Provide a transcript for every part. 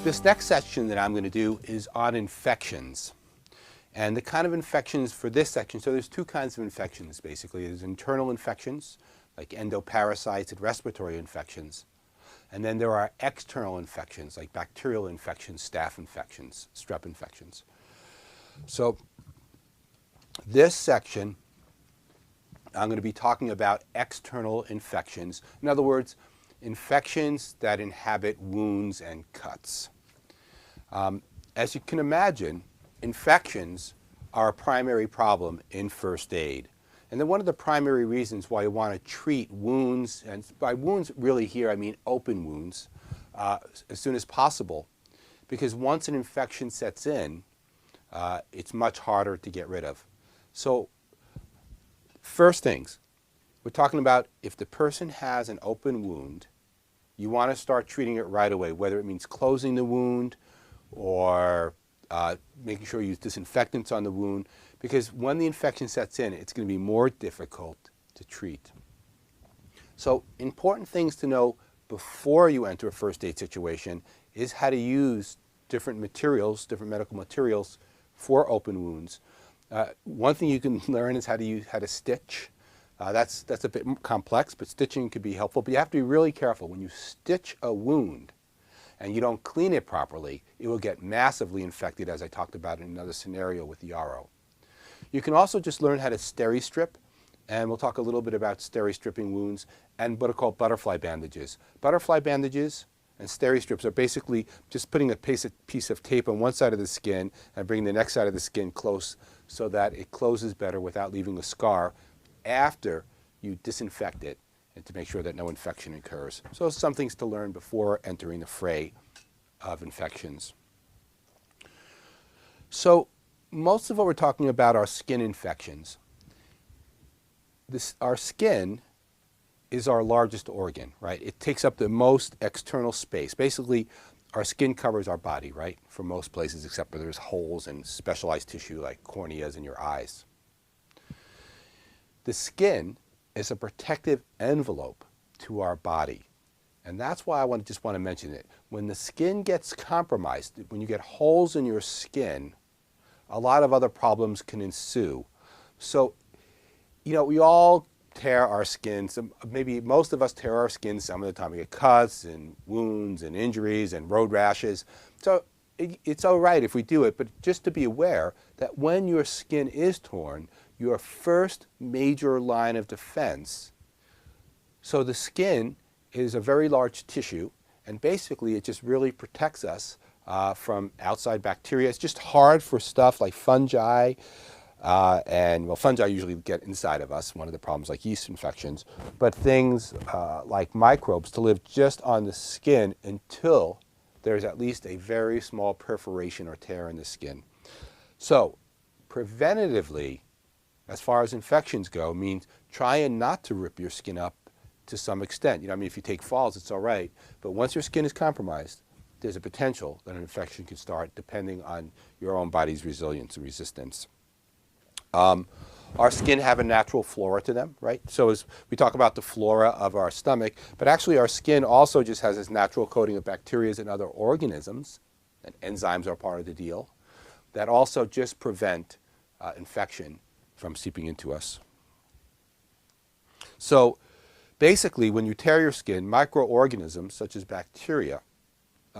This next section that I'm going to do is on infections. And the kind of infections for this section, so there's two kinds of infections basically. There's internal infections, like endoparasites and respiratory infections. And then there are external infections, like bacterial infections, staph infections, strep infections. So this section, I'm going to be talking about external infections. In other words, infections that inhabit wounds and cuts. As you can imagine, infections are a primary problem in first aid. And then one of the primary reasons why you want to treat wounds, and by wounds really here I mean open wounds, as soon as possible. Because once an infection sets in, it's much harder to get rid of. So first things, we're talking about if the person has an open wound, you want to start treating it right away, whether it means closing the wound or making sure you use disinfectants on the wound, because when the infection sets in, it's going to be more difficult to treat. So important things to know before you enter a first aid situation is how to use different materials, different medical materials for open wounds. One thing you can learn is how to stitch. That's a bit complex, but stitching could be helpful. But you have to be really careful. When you stitch a wound and you don't clean it properly, it will get massively infected, as I talked about in another scenario with the RO. You can also just learn how to steri-strip, and we'll talk a little bit about steri-stripping wounds and what are called butterfly bandages. Butterfly bandages and steri-strips are basically just putting a piece of tape on one side of the skin and bringing the next side of the skin close so that it closes better without leaving a scar after you disinfect it, and to make sure that no infection occurs. So some things to learn before entering the fray of infections. So most of what we're talking about are skin infections. Our skin is our largest organ, right? It takes up the most external space. Basically, our skin covers our body, right? For most places, except where there's holes and specialized tissue like corneas in your eyes. The skin is a protective envelope to our body. And that's why I just want to mention it. When the skin gets compromised, when you get holes in your skin, a lot of other problems can ensue. So, we all tear our skin. Maybe most of us tear our skin some of the time. We get cuts and wounds and injuries and road rashes. So it's all right if we do it, but just to be aware that when your skin is torn, your first major line of defense. So the skin is a very large tissue, and basically it just really protects us from outside bacteria. It's just hard for stuff like fungi, fungi usually get inside of us, one of the problems like yeast infections, but things like microbes to live just on the skin until there's at least a very small perforation or tear in the skin. So preventatively, as far as infections go, means trying not to rip your skin up to some extent. If you take falls, it's all right. But once your skin is compromised, there's a potential that an infection can start depending on your own body's resilience and resistance. Our skin have a natural flora to them, right? So as we talk about the flora of our stomach, but actually our skin also just has this natural coating of bacteria and other organisms, and enzymes are part of the deal, that also just prevent infection from seeping into us. So basically, when you tear your skin, microorganisms such as bacteria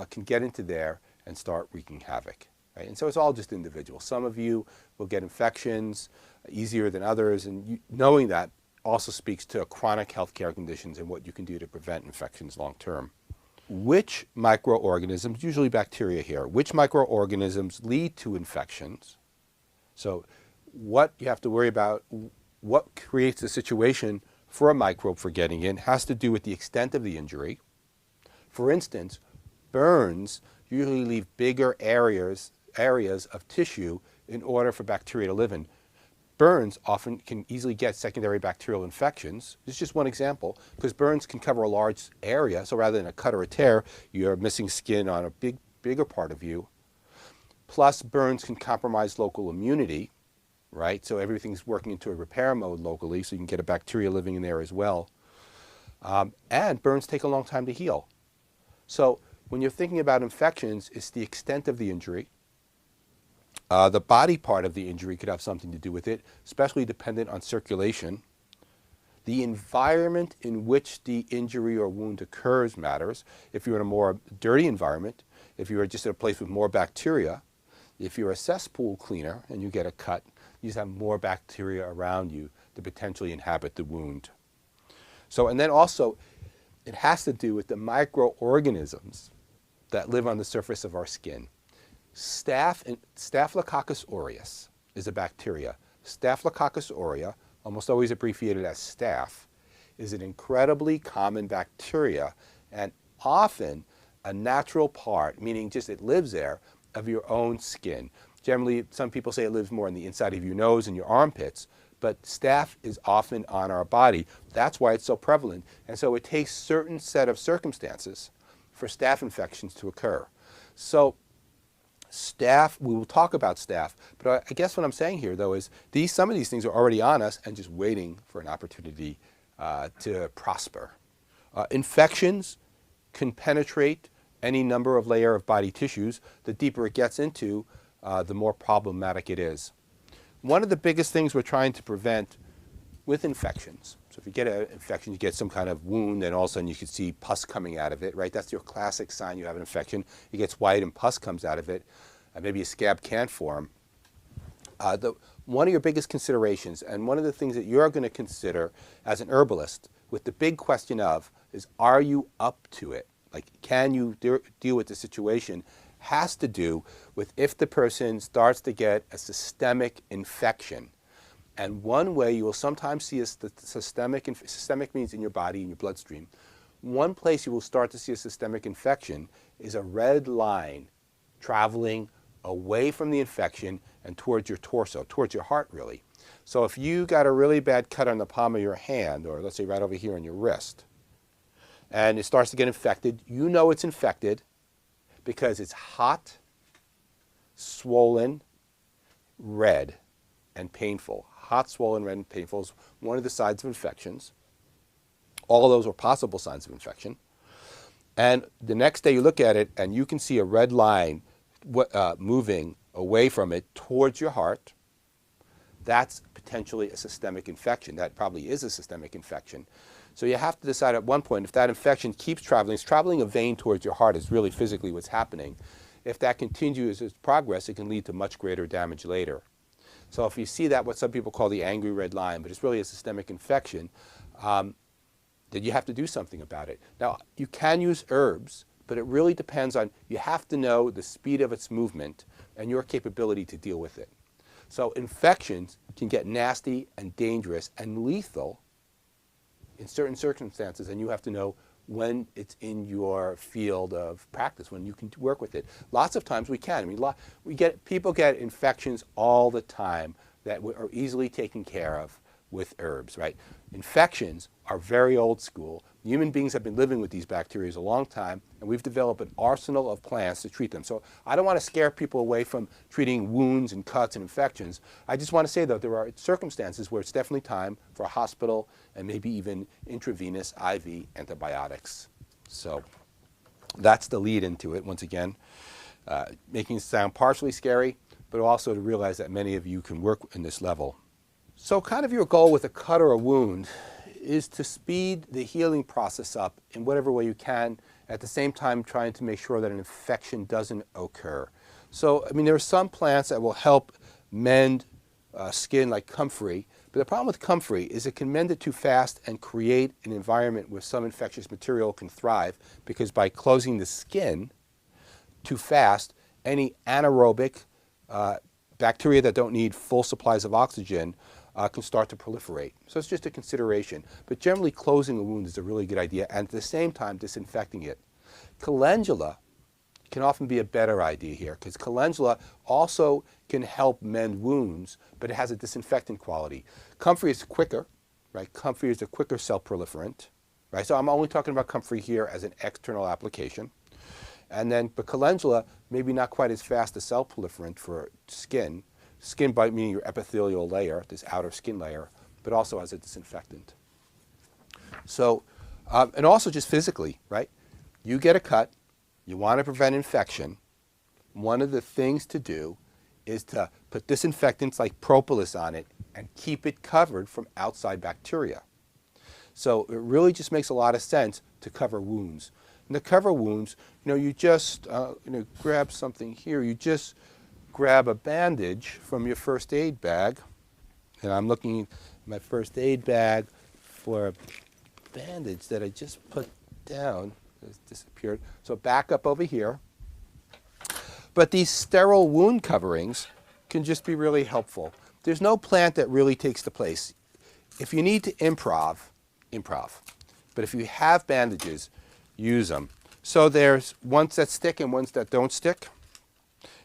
can get into there and start wreaking havoc. Right? And so it's all just individual. Some of you will get infections easier than others, and knowing that also speaks to chronic healthcare conditions and what you can do to prevent infections long term. Which microorganisms, usually bacteria here, which microorganisms lead to infections? So what you have to worry about, what creates a situation for a microbe for getting in, has to do with the extent of the injury. For instance, burns usually leave bigger areas of tissue in order for bacteria to live in. Burns often can easily get secondary bacterial infections. This is just one example, because burns can cover a large area, so rather than a cut or a tear, you're missing skin on a bigger part of you. Plus, burns can compromise local immunity, right? So everything's working into a repair mode locally, so you can get a bacteria living in there as well. And burns take a long time to heal. So when you're thinking about infections, it's the extent of the injury. The body part of the injury could have something to do with it, especially dependent on circulation. The environment in which the injury or wound occurs matters. If you're in a more dirty environment, if you're just in a place with more bacteria, if you're a cesspool cleaner and you get a cut, you just have more bacteria around you to potentially inhabit the wound. So, and then also, it has to do with the microorganisms that live on the surface of our skin. Staphylococcus aureus is a bacteria. Staphylococcus aureus, almost always abbreviated as staph, is an incredibly common bacteria and often a natural part, meaning just it lives there, of your own skin. Generally, some people say it lives more on the inside of your nose and your armpits, but staph is often on our body. That's why it's so prevalent. And so it takes certain set of circumstances for staph infections to occur. So staph, we will talk about staph, but I guess what I'm saying here, though, is some of these things are already on us and just waiting for an opportunity to prosper. Infections can penetrate any number of layer of body tissues. The deeper it gets into, the more problematic it is. One of the biggest things we're trying to prevent with infections, so if you get an infection, you get some kind of wound, and all of a sudden you can see pus coming out of it, right? That's your classic sign you have an infection. It gets white and pus comes out of it, and maybe a scab can't form. One of your biggest considerations, and one of the things that you're going to consider as an herbalist, with the big question of, is are you up to it? Like, can you deal with the situation? Has to do with if the person starts to get a systemic infection. And one way you will sometimes see is the systemic means in your body, in your bloodstream. One place you will start to see a systemic infection is a red line traveling away from the infection and towards your torso, towards your heart, really. So if you got a really bad cut on the palm of your hand, or let's say right over here on your wrist, and it starts to get infected, you know it's infected because it's hot, swollen, red, and painful. Hot, swollen, red, and painful is one of the signs of infections. All of those are possible signs of infection. And the next day you look at it and you can see a red line moving away from it towards your heart. That's potentially a systemic infection. That probably is a systemic infection. So you have to decide at one point if that infection keeps traveling, it's traveling a vein towards your heart is really physically what's happening. If that continues its progress, it can lead to much greater damage later. So if you see that, what some people call the angry red line, but it's really a systemic infection, then you have to do something about it. Now, you can use herbs, but it really depends on, you have to know the speed of its movement and your capability to deal with it. So infections can get nasty and dangerous and lethal in certain circumstances, and you have to know when it's in your field of practice, when you can work with it. Lots of times we can. I mean, people get infections all the time that are easily taken care of with herbs, right? Infections are very old school. Human beings have been living with these bacteria a long time, and we've developed an arsenal of plants to treat them. So I don't want to scare people away from treating wounds and cuts and infections. I just want to say, though, there are circumstances where it's definitely time for a hospital and maybe even intravenous IV antibiotics. So that's the lead into it, once again, making it sound partially scary, but also to realize that many of you can work in this level. So kind of your goal with a cut or a wound is to speed the healing process up in whatever way you can, at the same time trying to make sure that an infection doesn't occur. So, I mean, there are some plants that will help mend skin, like comfrey, but the problem with comfrey is it can mend it too fast and create an environment where some infectious material can thrive, because by closing the skin too fast, any anaerobic bacteria that don't need full supplies of oxygen can start to proliferate. So it's just a consideration. But generally, closing a wound is a really good idea, and at the same time, disinfecting it. Calendula can often be a better idea here, because calendula also can help mend wounds, but it has a disinfectant quality. Comfrey is quicker, right? Comfrey is a quicker cell proliferant, right? So I'm only talking about comfrey here as an external application. And then, but calendula, maybe not quite as fast a cell proliferant for skin. Skin bite meaning your epithelial layer, this outer skin layer, but also as a disinfectant. So, and also just physically, right? You get a cut, you want to prevent infection, one of the things to do is to put disinfectants like propolis on it and keep it covered from outside bacteria. So it really just makes a lot of sense to cover wounds. And to cover wounds, you just grab something here. You just grab a bandage from your first aid bag. And I'm looking at my first aid bag for a bandage that I just put down. It's disappeared. So back up over here. But these sterile wound coverings can just be really helpful. There's no plant that really takes the place. If you need to improv. But if you have bandages, use them. So there's ones that stick and ones that don't stick.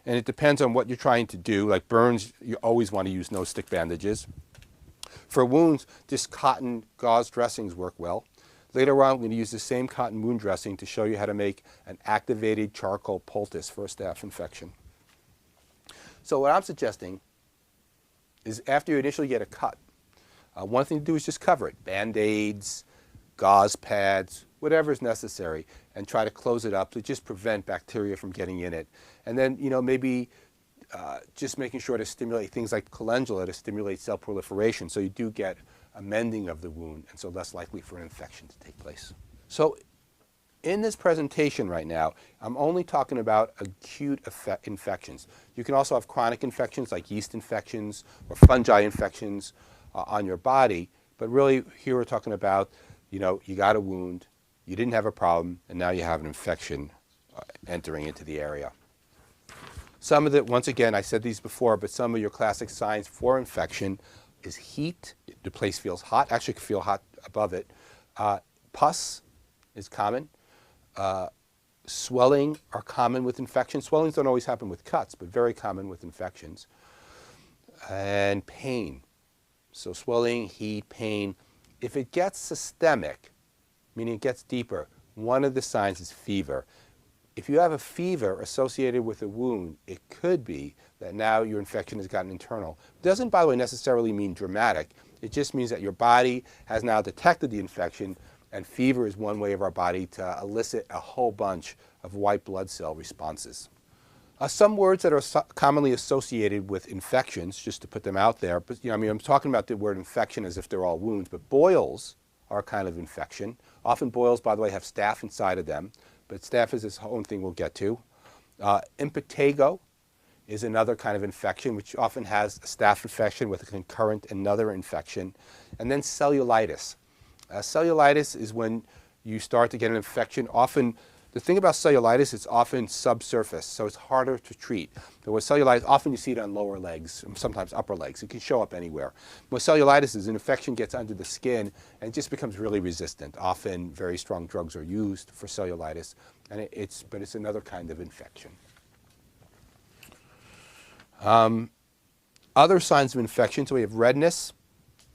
And it depends on what you're trying to do. Like burns, you always want to use no-stick bandages. For wounds, just cotton gauze dressings work well. Later on, I'm going to use the same cotton wound dressing to show you how to make an activated charcoal poultice for a staph infection. So what I'm suggesting is after you initially get a cut, one thing to do is just cover it. Band-aids, gauze pads, whatever is necessary, and try to close it up to just prevent bacteria from getting in it. And then, maybe just making sure to stimulate things like calendula to stimulate cell proliferation, so you do get a mending of the wound, and so less likely for an infection to take place. So in this presentation right now, I'm only talking about acute infections. You can also have chronic infections like yeast infections or fungi infections on your body, but really here we're talking about, you got a wound, you didn't have a problem, and now you have an infection entering into the area. Some of the, once again, I said these before, but some of your classic signs for infection is heat. The place feels hot, actually can feel hot above it. Pus is common. Swelling are common with infections. Swellings don't always happen with cuts, but very common with infections. And pain. So swelling, heat, pain. If it gets systemic, meaning it gets deeper, one of the signs is fever. If you have a fever associated with a wound, it could be that now your infection has gotten internal. It doesn't, by the way, necessarily mean dramatic. It just means that your body has now detected the infection, and fever is one way of our body to elicit a whole bunch of white blood cell responses. Some words that are commonly associated with infections, just to put them out there, but I'm talking about the word infection as if they're all wounds, but boils are a kind of infection. Often boils, by the way, have staph inside of them, but staph is its own thing we'll get to. Impetigo is another kind of infection, which often has a staph infection with a concurrent another infection. And then cellulitis. Cellulitis is when you start to get an infection. Often, the thing about cellulitis, it's often subsurface, so it's harder to treat. But with cellulitis, often you see it on lower legs, sometimes upper legs. It can show up anywhere. What cellulitis is, an infection gets under the skin and it just becomes really resistant. Often, very strong drugs are used for cellulitis, and but it's another kind of infection. Other signs of infection, so we have redness,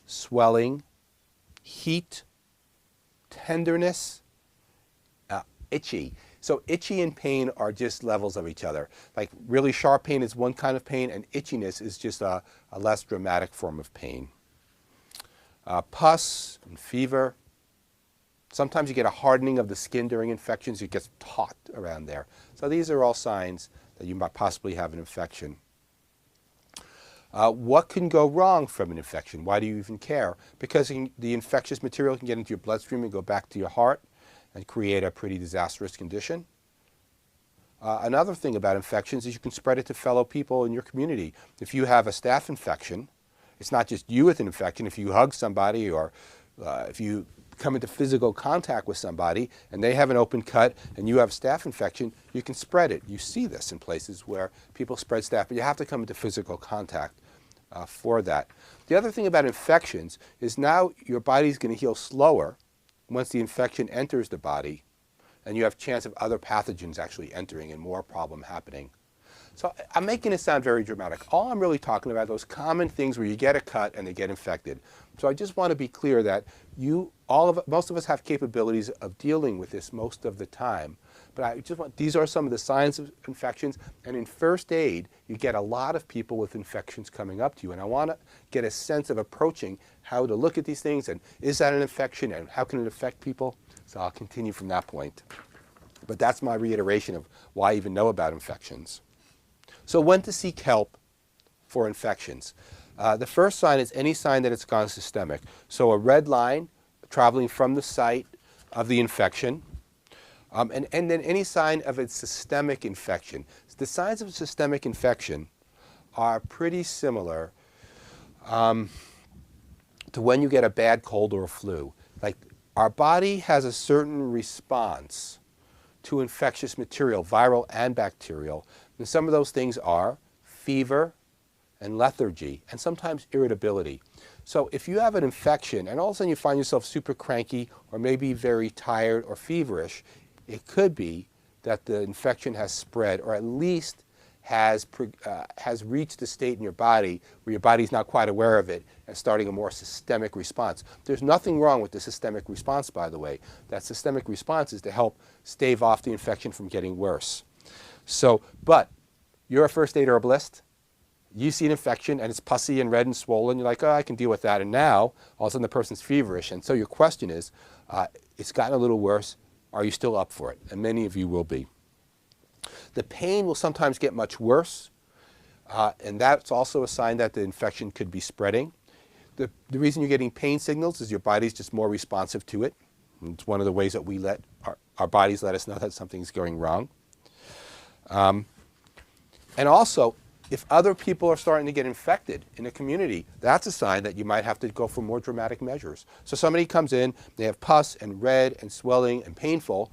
swelling, heat, tenderness, itchy. So itchy and pain are just levels of each other. Like really sharp pain is one kind of pain, and itchiness is just a less dramatic form of pain. Pus and fever. Sometimes you get a hardening of the skin during infections. It gets taut around there. So these are all signs that you might possibly have an infection. What can go wrong from an infection? Why do you even care? Because the infectious material can get into your bloodstream and go back to your heart and create a pretty disastrous condition. Another thing about infections is you can spread it to fellow people in your community. If you have a staph infection, it's not just you with an infection. If you hug somebody or if you come into physical contact with somebody and they have an open cut and you have a staph infection, you can spread it. You see this in places where people spread staph, but you have to come into physical contact for that. The other thing about infections is now your body's going to heal slower once the infection enters the body, and you have a chance of other pathogens actually entering and more problem happening. So I'm making it sound very dramatic. All I'm really talking about are those common things where you get a cut and they get infected. So I just want to be clear that most of us have capabilities of dealing with this most of the time. But these are some of the signs of infections. And in first aid, you get a lot of people with infections coming up to you. And I want to get a sense of approaching how to look at these things and is that an infection and how can it affect people? So I'll continue from that point. But that's my reiteration of why I even know about infections. So when to seek help for infections. The first sign is any sign that it's gone systemic. So a red line traveling from the site of the infection, and then any sign of a systemic infection. The signs of systemic infection are pretty similar to when you get a bad cold or a flu. Like, our body has a certain response to infectious material, viral and bacterial. And some of those things are fever and lethargy, and sometimes irritability. So if you have an infection and all of a sudden you find yourself super cranky or maybe very tired or feverish, it could be that the infection has spread, or at least has reached a state in your body where your body's not quite aware of it and starting a more systemic response. There's nothing wrong with the systemic response, by the way. That systemic response is to help stave off the infection from getting worse. So, but you're a first aid herbalist. You see an infection and it's pussy and red and swollen. You're like, oh, I can deal with that. And now, all of a sudden, the person's feverish. And so your question is, it's gotten a little worse. Are you still up for it? And many of you will be. The pain will sometimes get much worse. And that's also a sign that the infection could be spreading. The reason you're getting pain signals is your body's just more responsive to it. And it's one of the ways that we let our bodies let us know that something's going wrong. And also, if other people are starting to get infected in a community, that's a sign that you might have to go for more dramatic measures. So somebody comes in, they have pus and red and swelling and painful,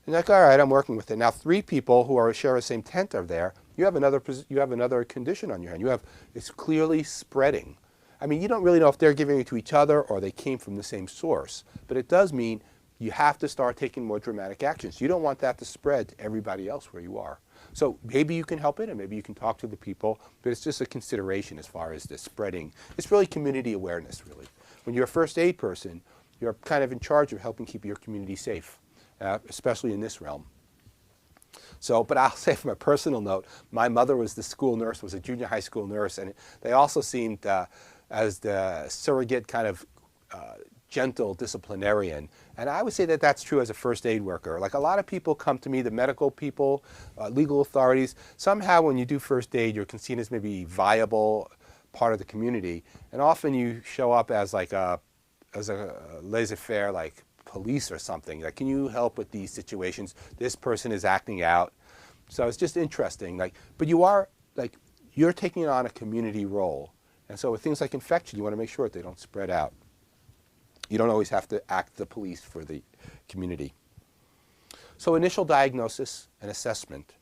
and you're like, all right, I'm working with it. Now 3 people who share the same tent are there. You have another condition on your hand. It's clearly spreading. I mean, you don't really know if they're giving it to each other or they came from the same source, but it does mean you have to start taking more dramatic actions. You don't want that to spread to everybody else where you are. So maybe you can help it, and maybe you can talk to the people, but it's just a consideration as far as the spreading. It's really community awareness, really. When you're a first aid person, you're kind of in charge of helping keep your community safe, especially in this realm. So, but I'll say from a personal note, my mother was the school nurse, was a junior high school nurse, and they also seemed as the surrogate kind of gentle disciplinarian. And I would say that that's true as a first aid worker. Like, a lot of people come to me, the medical people, legal authorities. Somehow when you do first aid, you're seen as maybe viable part of the community. And often you show up as like a laissez-faire, like police or something. Like, can you help with these situations? This person is acting out. So it's just interesting. Like, but you're taking on a community role. And so with things like infection, you want to make sure that they don't spread out. You don't always have to act the police for the community. So initial diagnosis and assessment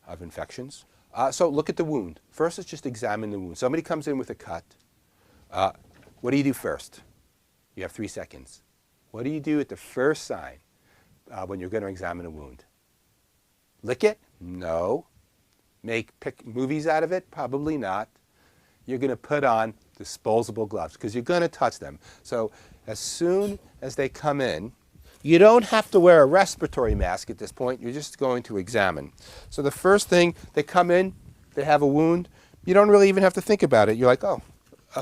of infections. So look at the wound. First, let's just examine the wound. Somebody comes in with a cut. What do you do first? You have 3 seconds. What do you do at the first sign when you're going to examine a wound? Lick it? No. Pick movies out of it? Probably not. You're going to put on disposable gloves because you're going to touch them. So as soon as they come in, you don't have to wear a respiratory mask at this point. You're just going to examine. So the first thing, they come in, they have a wound. You don't really even have to think about it. You're like, oh,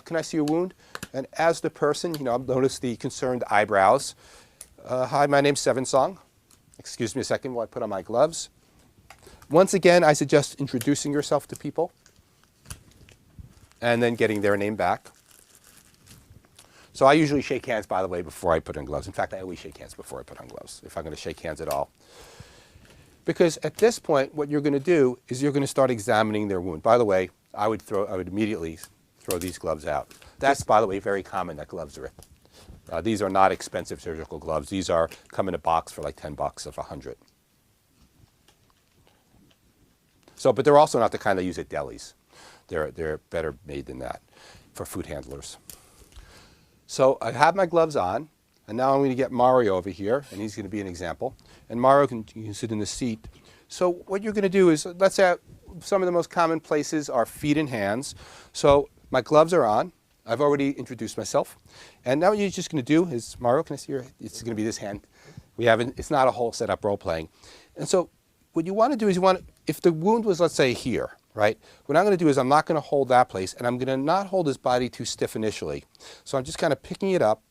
can I see a wound? And as the person, notice the concerned eyebrows. Hi, my name's 7Song. Excuse me a second while I put on my gloves. Once again, I suggest introducing yourself to people and then getting their name back. So I usually shake hands, by the way, before I put on gloves. In fact, I always shake hands before I put on gloves, if I'm going to shake hands at all. Because at this point, what you're going to do is you're going to start examining their wound. By the way, I would immediately throw these gloves out. That's, by the way, very common that gloves rip. These are not expensive surgical gloves. These come in a box for like $10 of 100. So, but they're also not the kind they use at delis. They're better made than that for food handlers. So I have my gloves on, and now I'm going to get Mario over here, and he's going to be an example. And Mario can sit in the seat. So what you're going to do is, let's say some of the most common places are feet and hands. So my gloves are on. I've already introduced myself. And now what you're just going to do is, Mario, can I see your, it's going to be this hand. It's not a whole setup role playing. And so what you want to do is if the wound was, let's say, here, right? What I'm going to do is I'm not going to hold that place, and I'm going to not hold his body too stiff initially. So I'm just kind of picking it up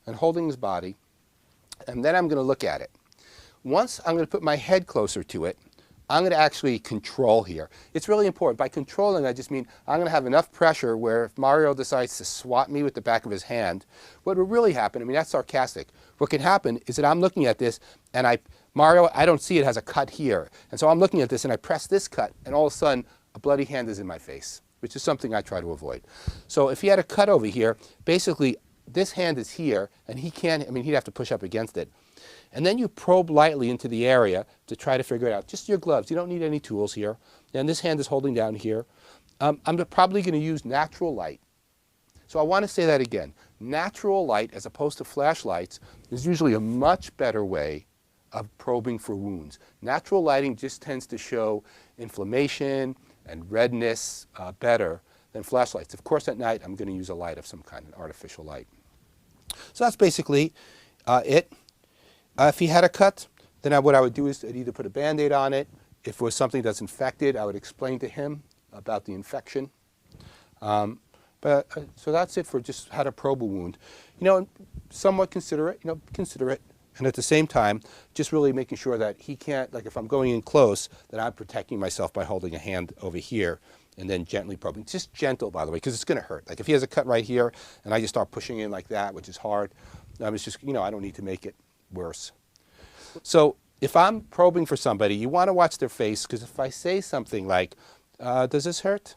and holding his body, and then I'm going to look at it. Once I'm going to put my head closer to it, I'm going to actually control here. It's really important. By controlling, I just mean I'm going to have enough pressure where if Mario decides to swat me with the back of his hand, what will really happen, I mean, that's sarcastic. What can happen is that I'm looking at this and Mario, I don't see it, has a cut here. And so I'm looking at this and I press this cut and all of a sudden a bloody hand is in my face, which is something I try to avoid. So if he had a cut over here, basically this hand is here and he can't, I mean, he'd have to push up against it. And then you probe lightly into the area to try to figure it out. Just your gloves. You don't need any tools here. And this hand is holding down here. I'm probably going to use natural light. So I want to say that again. Natural light, as opposed to flashlights, is usually a much better way of probing for wounds. Natural lighting just tends to show inflammation and redness better than flashlights. Of course, at night, I'm going to use a light of some kind, an artificial light. So that's basically it. If he had a cut, then what I would do is I'd either put a Band-Aid on it. If it was something that's infected, I would explain to him about the infection. So that's it for just how to probe a wound. You know, somewhat considerate, and at the same time, just really making sure that he can't, like if I'm going in close, that I'm protecting myself by holding a hand over here and then gently probing. Just gentle, by the way, because it's going to hurt. Like if he has a cut right here and I just start pushing in like that, which is hard, it's just, I don't need to make it worse. So if I'm probing for somebody, you want to watch their face, because if I say something like, does this hurt?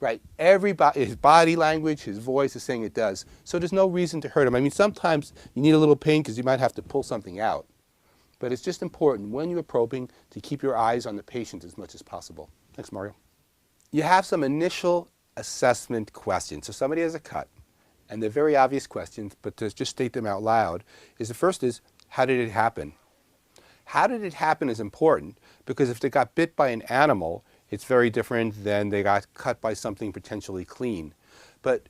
Right, everybody, his body language, his voice is saying it does. So there's no reason to hurt him. I mean, sometimes you need a little pain because you might have to pull something out. But it's just important when you're probing to keep your eyes on the patient as much as possible. Thanks, Mario. You have some initial assessment questions. So somebody has a cut. And they're very obvious questions, but to just state them out loud, the first is, how did it happen? How did it happen is important, because if they got bit by an animal, it's very different than they got cut by something potentially clean. But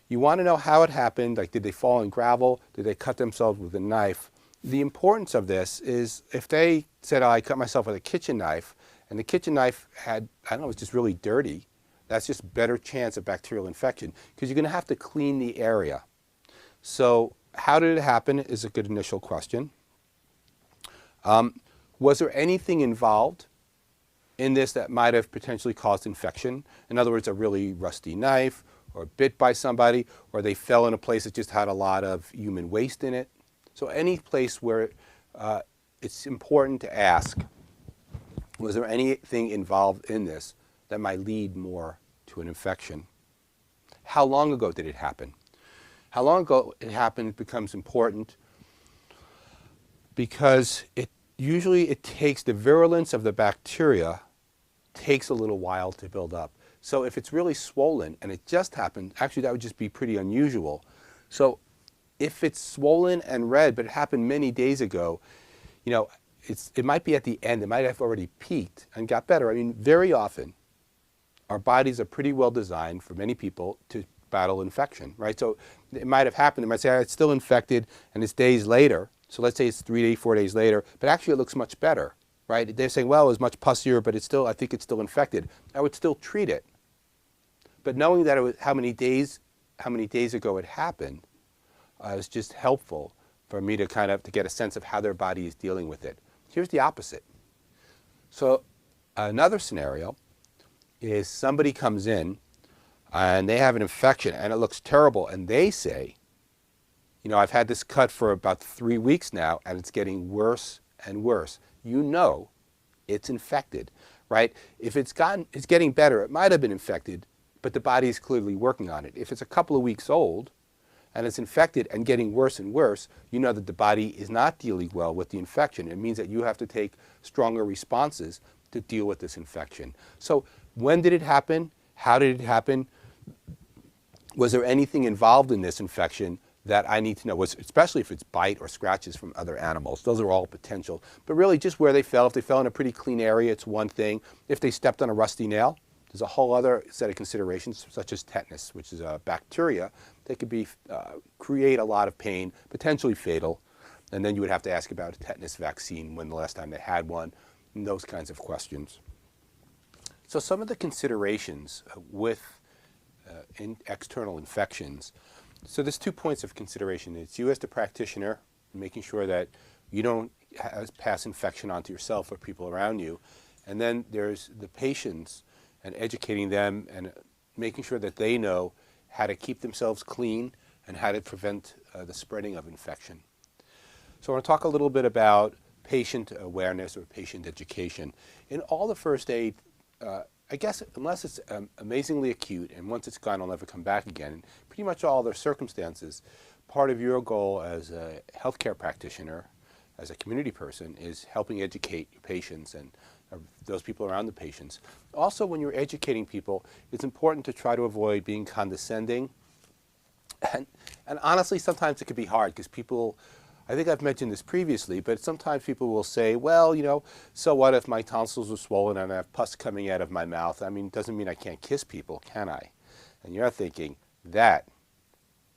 you want to know how it happened, like did they fall in gravel, did they cut themselves with a knife? The importance of this is if they said, I cut myself with a kitchen knife, and the kitchen knife had, it's just really dirty, that's just better chance of bacterial infection, because you're going to have to clean the area. So how did it happen is a good initial question. Was there anything involved in this that might have potentially caused infection? In other words, a really rusty knife, or bit by somebody, or they fell in a place that just had a lot of human waste in it. So any place where it's important to ask, was there anything involved in this that might lead more to an infection? How long ago did it happen? How long ago it happened becomes important because usually it takes the virulence of the bacteria takes a little while to build up. So if it's really swollen and it just happened, actually that would just be pretty unusual. So if it's swollen and red, but it happened many days ago, it might be at the end. It might have already peaked and got better. I mean, very often, our bodies are pretty well designed for many people to battle infection, right? So it might have happened. They might say, it's still infected, and it's days later. So let's say it's 3 days, 4 days later, but actually it looks much better, right? They're saying, well, it was much pussier, but I think it's still infected. I would still treat it. But knowing that it was how many days ago it happened is just helpful for me to to get a sense of how their body is dealing with it. Here's the opposite. So another scenario is somebody comes in and they have an infection and it looks terrible, and they say, I've had this cut for about 3 weeks now and it's getting worse and worse. It's infected, right? If it's getting better, it might have been infected, but the body is clearly working on it. If it's a couple of weeks old and it's infected and getting worse and worse, you know that the body is not dealing well with the infection. It means that you have to take stronger responses to deal with this infection. So when did it happen? How did it happen? Was there anything involved in this infection that I need to know, especially if it's bite or scratches from other animals? Those are all potential. But really just where they fell. If they fell in a pretty clean area, it's one thing. If they stepped on a rusty nail, there's a whole other set of considerations, such as tetanus, which is a bacteria that could create a lot of pain, potentially fatal. And then you would have to ask about a tetanus vaccine, when the last time they had one, and those kinds of questions. So some of the considerations with external infections. So there's 2 points of consideration. It's you as the practitioner, making sure that you don't pass infection onto yourself or people around you. And then there's the patients and educating them and making sure that they know how to keep themselves clean and how to prevent the spreading of infection. So I want to talk a little bit about patient awareness or patient education. In all the first aid, I guess unless it's amazingly acute and once it's gone, it'll never come back again, in pretty much all other circumstances, part of your goal as a healthcare practitioner, as a community person, is helping educate your patients and those people around the patients. Also, when you're educating people, it's important to try to avoid being condescending. And honestly, sometimes it can be hard because people, I think I've mentioned this previously, but sometimes people will say, well, you know, so what if my tonsils are swollen and I have pus coming out of my mouth? I mean, it doesn't mean I can't kiss people, can I? And you're thinking, that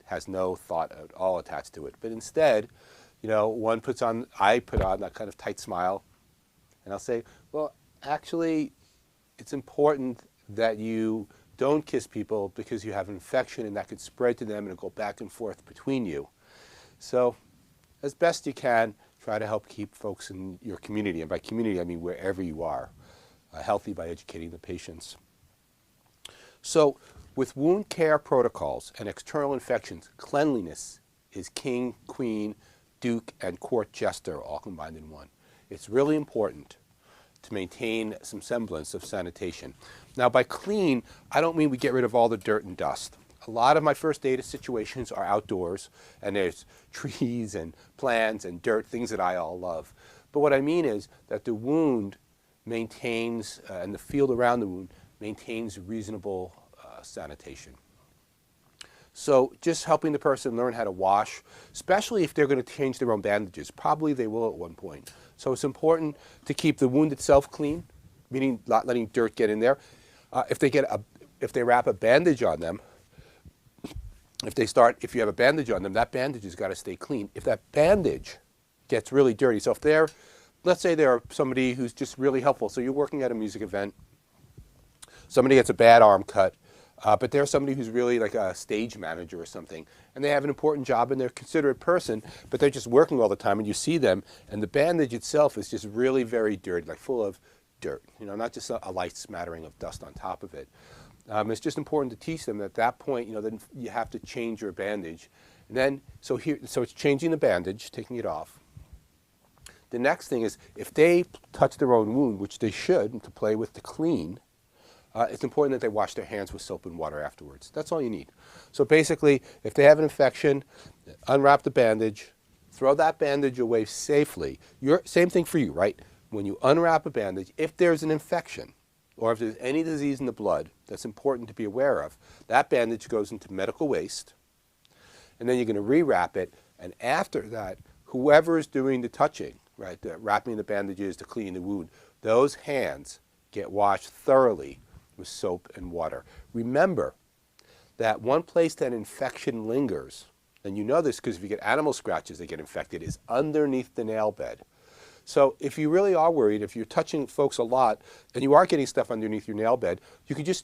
has no thought at all attached to it. But instead, you know, I put on that kind of tight smile, and I'll say, well, actually, it's important that you don't kiss people because you have an infection and that could spread to them and it'll go back and forth between you. So, as best you can, try to help keep folks in your community, and by community I mean wherever you are, healthy by educating the patients. So, with wound care protocols and external infections, cleanliness is king, queen, duke, and court jester all combined in one. It's really important to maintain some semblance of sanitation. Now, by clean, I don't mean we get rid of all the dirt and dust. A lot of my first aid situations are outdoors, and there's trees and plants and dirt, things that I all love. But what I mean is that the wound maintains, and the field around the wound maintains reasonable sanitation. So just helping the person learn how to wash, especially if they're going to change their own bandages. Probably they will at one point. So it's important to keep the wound itself clean, meaning not letting dirt get in there. If they wrap a bandage on them, if you have a bandage on them, that bandage has got to stay clean. If that bandage gets really dirty, so if let's say they're somebody who's just really helpful, so you're working at a music event, somebody gets a bad arm cut, but they're somebody who's really like a stage manager or something, and they have an important job and they're a considerate person, but they're just working all the time, and you see them, and the bandage itself is just really very dirty, like full of dirt, you know, not just a light smattering of dust on top of it. It's just important to teach them that at that point, you know, then you have to change your bandage. And then, so it's changing the bandage, taking it off. The next thing is, if they touch their own wound, which they should, to play with to clean, it's important that they wash their hands with soap and water afterwards. That's all you need. So basically, if they have an infection, unwrap the bandage, throw that bandage away safely. Same thing for you, right? When you unwrap a bandage, if there's an infection, or if there's any disease in the blood that's important to be aware of, that bandage goes into medical waste, and then you're going to rewrap it, and after that, whoever is doing the touching, right, the wrapping the bandages to clean the wound, those hands get washed thoroughly with soap and water. Remember that one place that infection lingers, and you know this because if you get animal scratches that get infected, is underneath the nail bed. So if you really are worried, if you're touching folks a lot and you are getting stuff underneath your nail bed,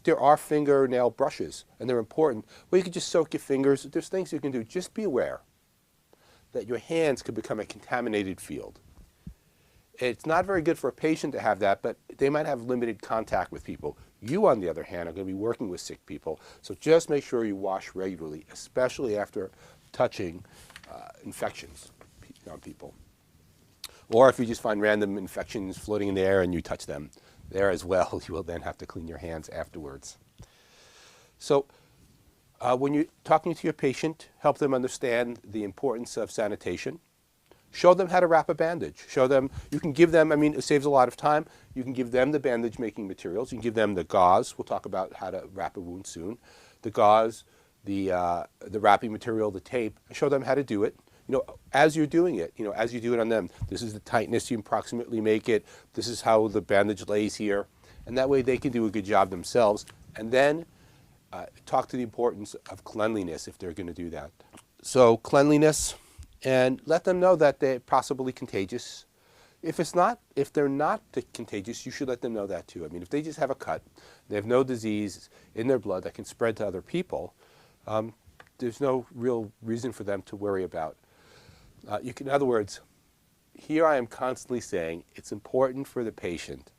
there are fingernail brushes, and they're important. Well, you can just soak your fingers. There's things you can do. Just be aware that your hands could become a contaminated field. It's not very good for a patient to have that, but they might have limited contact with people. You, on the other hand, are going to be working with sick people, so just make sure you wash regularly, especially after touching infections on people. Or if you just find random infections floating in the air and you touch them there as well, you will then have to clean your hands afterwards. So when you're talking to your patient, help them understand the importance of sanitation. Show them how to wrap a bandage. Show them, you can give them, I mean, it saves a lot of time. You can give them the bandage making materials. You can give them the gauze. We'll talk about how to wrap a wound soon. The gauze, the wrapping material, the tape. Show them how to do it. You know, as you're doing it, you know, as you do it on them, this is the tightness you approximately make it. This is how the bandage lays here. And that way they can do a good job themselves. And then talk to the importance of cleanliness if they're going to do that. So cleanliness, and let them know that they're possibly contagious. If they're not contagious, you should let them know that too. I mean, if they just have a cut, they have no disease in their blood that can spread to other people, there's no real reason for them to worry about. In other words, here I am constantly saying it's important for the patient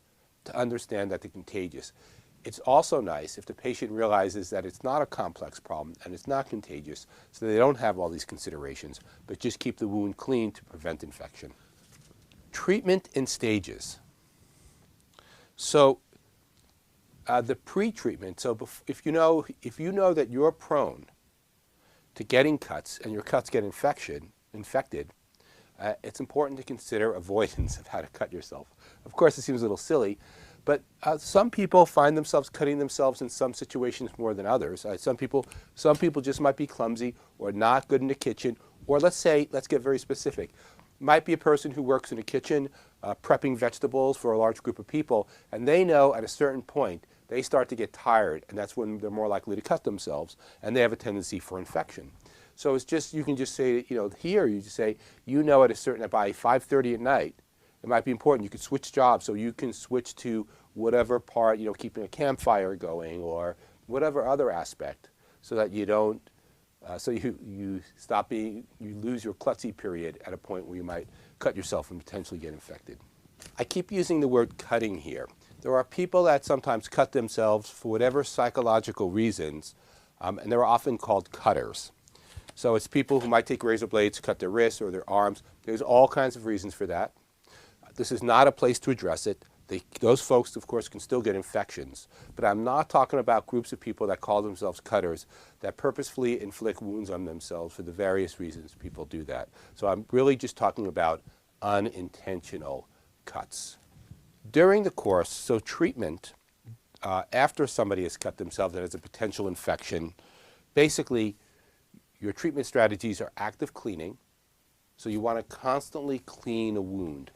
to understand that they're contagious. It's also nice if the patient realizes that it's not a complex problem and it's not contagious, so they don't have all these considerations, but just keep the wound clean to prevent infection. Treatment in stages. So the pre-treatment, so if you know that you're prone to getting cuts and your cuts get infected, it's important to consider avoidance of how to cut yourself. Of course, it seems a little silly, but some people find themselves cutting themselves in some situations more than others. Some people just might be clumsy or not good in the kitchen, or let's get very specific. Might be a person who works in a kitchen prepping vegetables for a large group of people, and they know at a certain point they start to get tired, and that's when they're more likely to cut themselves, and they have a tendency for infection. So it's just, you can just say, here you just say, at a certain, by 5:30 at night, it might be important. You could switch jobs, so you can switch to whatever part, keeping a campfire going or whatever other aspect, so that you don't, you lose your klutzy period at a point where you might cut yourself and potentially get infected. I keep using the word cutting here. There are people that sometimes cut themselves for whatever psychological reasons, and they're often called cutters. So it's people who might take razor blades to cut their wrists or their arms. There's all kinds of reasons for that. This is not a place to address it. Those folks, of course, can still get infections. But I'm not talking about groups of people that call themselves cutters that purposefully inflict wounds on themselves for the various reasons people do that. So I'm really just talking about unintentional cuts. During the course, so treatment, after somebody has cut themselves that has a potential infection, basically your treatment strategies are active cleaning. So you want to constantly clean a wound.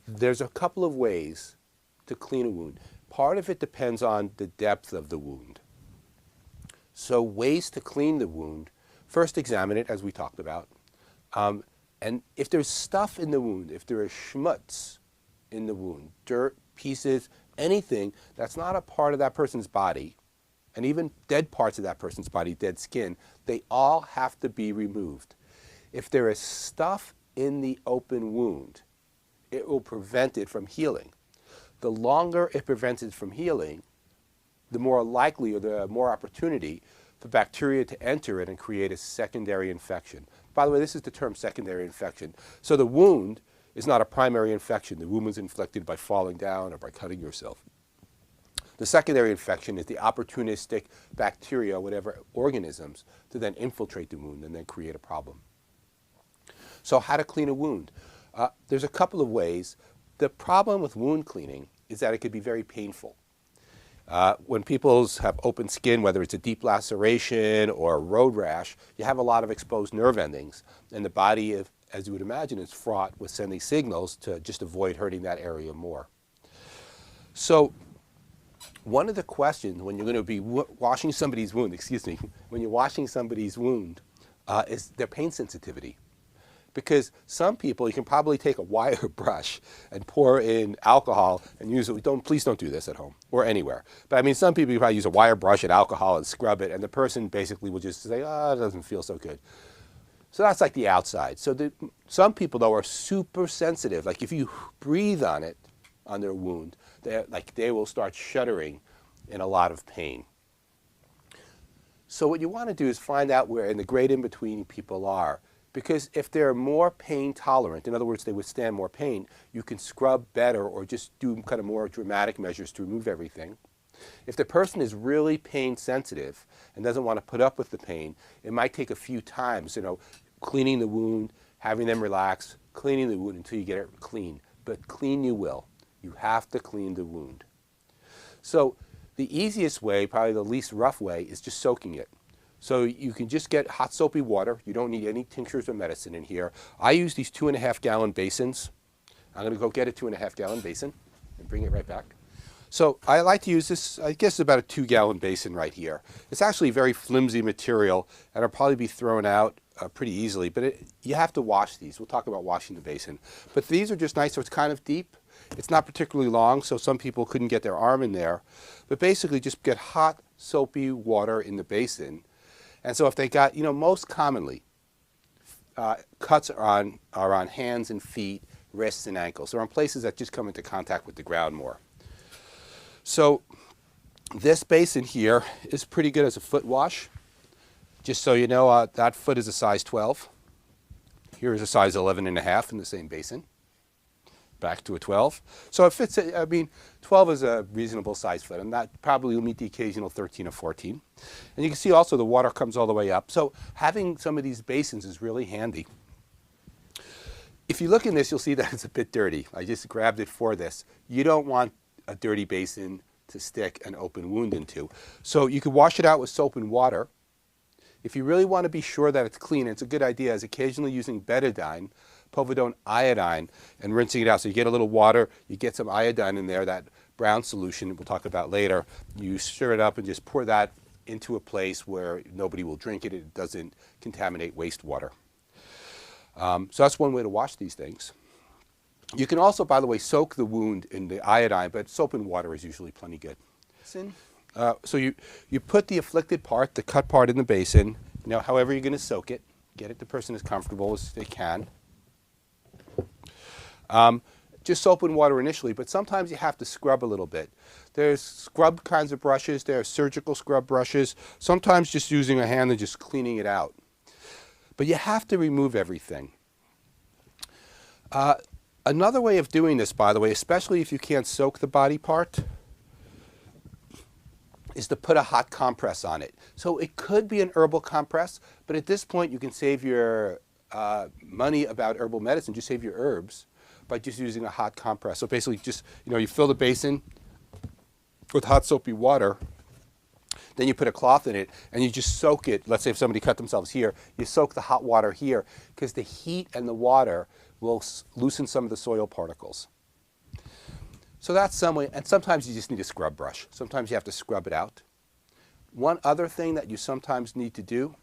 There's a couple of ways to clean a wound. Part of it depends on the depth of the wound. So ways to clean the wound, first examine it, as we talked about. And if there's stuff in the wound, if there is schmutz in the wound, dirt, pieces, anything that's not a part of that person's body, and even dead parts of that person's body, dead skin, they all have to be removed. If there is stuff in the open wound, it will prevent it from healing. The longer it prevents it from healing, the more likely or the more opportunity for bacteria to enter it and create a secondary infection. By the way, this is the term secondary infection. So the wound is not a primary infection. The wound was inflicted by falling down or by cutting yourself. The secondary infection is the opportunistic bacteria, whatever organisms, to then infiltrate the wound and then create a problem. So how to clean a wound? There's a couple of ways. The problem with wound cleaning is that it could be very painful. When people have open skin, whether it's a deep laceration or a road rash, you have a lot of exposed nerve endings, and the body, as you would imagine, is fraught with sending signals to just avoid hurting that area more. So one of the questions when you're going to be washing somebody's wound, when you're washing somebody's wound, is their pain sensitivity. Because some people, you can probably take a wire brush and pour in alcohol and use it. Please don't do this at home or anywhere. But I mean, some people, you probably use a wire brush and alcohol and scrub it, and the person basically will just say, oh, it doesn't feel so good. So that's like the outside. So some people, though, are super sensitive. Like if you breathe on it, on their wound, they will start shuddering in a lot of pain. So what you want to do is find out where in the great in-between people are. Because if they're more pain tolerant, in other words, they withstand more pain, you can scrub better or just do kind of more dramatic measures to remove everything. If the person is really pain sensitive and doesn't want to put up with the pain, it might take a few times, cleaning the wound, having them relax, cleaning the wound until you get it clean. But clean you will. You have to clean the wound. So the easiest way, probably the least rough way, is just soaking it. So you can just get hot soapy water. You don't need any tinctures or medicine in here. I use these 2.5 gallon basins. I'm going to go get a 2.5 gallon basin and bring it right back. So I like to use this, I guess about a 2 gallon basin right here. It's actually very flimsy material and it'll probably be thrown out pretty easily, but you have to wash these. We'll talk about washing the basin. But these are just nice, so it's kind of deep. It's not particularly long, so some people couldn't get their arm in there. But basically just get hot soapy water in the basin. And so if they got, most commonly, cuts are on hands and feet, wrists and ankles. They're on places that just come into contact with the ground more. So this basin here is pretty good as a foot wash. Just so you know, that foot is a size 12. Here is a size 11.5 in the same basin. Back to a 12. So it fits, I mean, 12 is a reasonable size foot, and that probably will meet the occasional 13 or 14. And you can see also the water comes all the way up. So having some of these basins is really handy. If you look in this, you'll see that it's a bit dirty. I just grabbed it for this. You don't want a dirty basin to stick an open wound into. So you can wash it out with soap and water. If you really want to be sure that it's clean, it's a good idea is occasionally using betadine, povidone iodine, and rinsing it out. So you get a little water, you get some iodine in there, that brown solution we'll talk about later. You stir it up and just pour that into a place where nobody will drink it. It doesn't contaminate wastewater. So that's one way to wash these things. You can also, by the way, soak the wound in the iodine, but soap and water is usually plenty good. So you put the afflicted part, the cut part in the basin, however you're going to soak it. Get it the person as comfortable as they can. Just soap and water initially, but sometimes you have to scrub a little bit. There's scrub kinds of brushes, there are surgical scrub brushes, sometimes just using a hand and just cleaning it out. But you have to remove everything. Another way of doing this, by the way, especially if you can't soak the body part, is to put a hot compress on it. So it could be an herbal compress, but at this point you can save your money about herbal medicine, just save your herbs by just using a hot compress. So basically just, you fill the basin with hot soapy water, then you put a cloth in it and you just soak it. Let's say if somebody cut themselves here, you soak the hot water here because the heat and the water will loosen some of the soil particles. So that's some way, and sometimes you just need a scrub brush. Sometimes you have to scrub it out. One other thing that you sometimes need to do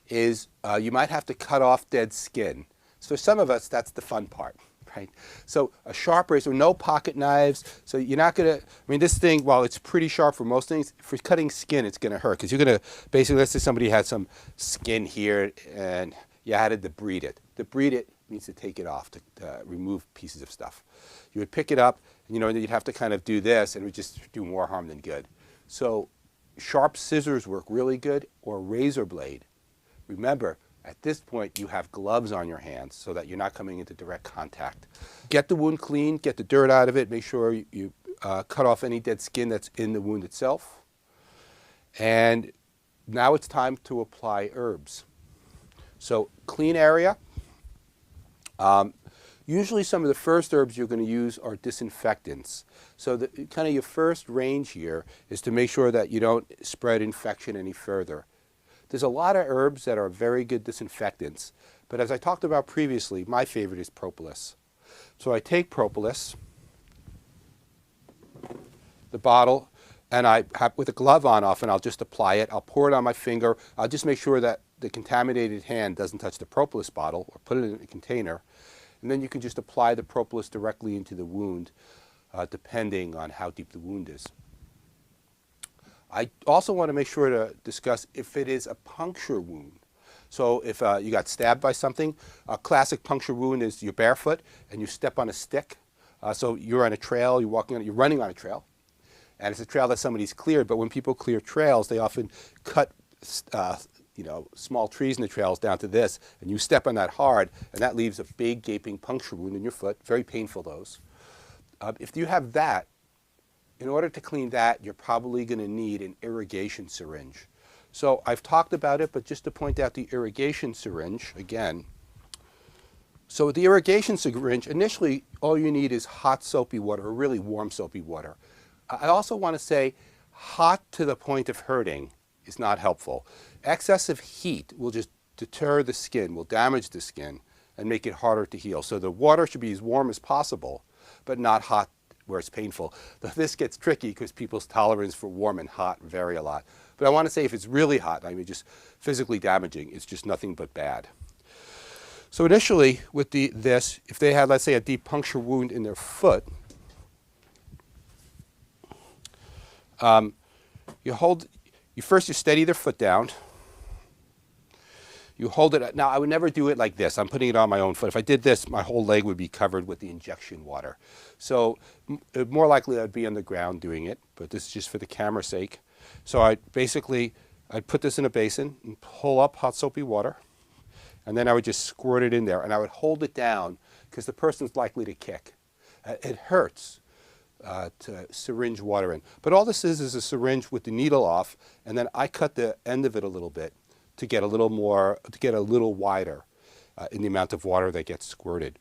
is you might have to cut off dead skin. So for some of us, that's the fun part, right? So a sharp razor, no pocket knives. So you're not going to, this thing, while it's pretty sharp for most things, for cutting skin, it's going to hurt. Because you're going to, basically, let's say somebody had some skin here and you had to debride it. Debride it means to take it off, to remove pieces of stuff. You would pick it up, and you'd have to kind of do this, and it would just do more harm than good. So sharp scissors work really good, or razor blade. Remember, at this point, you have gloves on your hands so that you're not coming into direct contact. Get the wound clean, get the dirt out of it, make sure you cut off any dead skin that's in the wound itself. And now it's time to apply herbs. So clean area. Usually some of the first herbs you're going to use are disinfectants. So kind of your first range here is to make sure that you don't spread infection any further. There's a lot of herbs that are very good disinfectants, but as I talked about previously, my favorite is propolis. So I take propolis, the bottle, and I have, with a glove on often, I'll just apply it. I'll pour it on my finger. I'll just make sure that the contaminated hand doesn't touch the propolis bottle, or put it in a container. And then you can just apply the propolis directly into the wound, depending on how deep the wound is. I also want to make sure to discuss if it is a puncture wound. So if you got stabbed by something, a classic puncture wound is you're barefoot and you step on a stick. So you're on a trail, you're running on a trail, and it's a trail that somebody's cleared. But when people clear trails, they often cut small trees in the trails down to this, and you step on that hard, and that leaves a big gaping puncture wound in your foot. Very painful, those. If you have that, in order to clean that, you're probably going to need an irrigation syringe. So I've talked about it, but just to point out the irrigation syringe again. So with the irrigation syringe, initially all you need is hot soapy water, or really warm soapy water. I also want to say hot to the point of hurting is not helpful. Excessive heat will just deter the skin, will damage the skin, and make it harder to heal. So the water should be as warm as possible, but not hot where it's painful. This gets tricky because people's tolerance for warm and hot vary a lot. But I want to say if it's really hot, just physically damaging, it's just nothing but bad. So initially with this, if they had, let's say, a deep puncture wound in their foot, you steady their foot down. You hold it. Now, I would never do it like this. I'm putting it on my own foot. If I did this, my whole leg would be covered with the injection water. So more likely I'd be on the ground doing it, but this is just for the camera's sake. So I'd put this in a basin and pull up hot soapy water, and then I would just squirt it in there, and I would hold it down because the person's likely to kick. It hurts to syringe water in. But all this is a syringe with the needle off, and then I cut the end of it a little bit to get a little wider in the amount of water that gets squirted.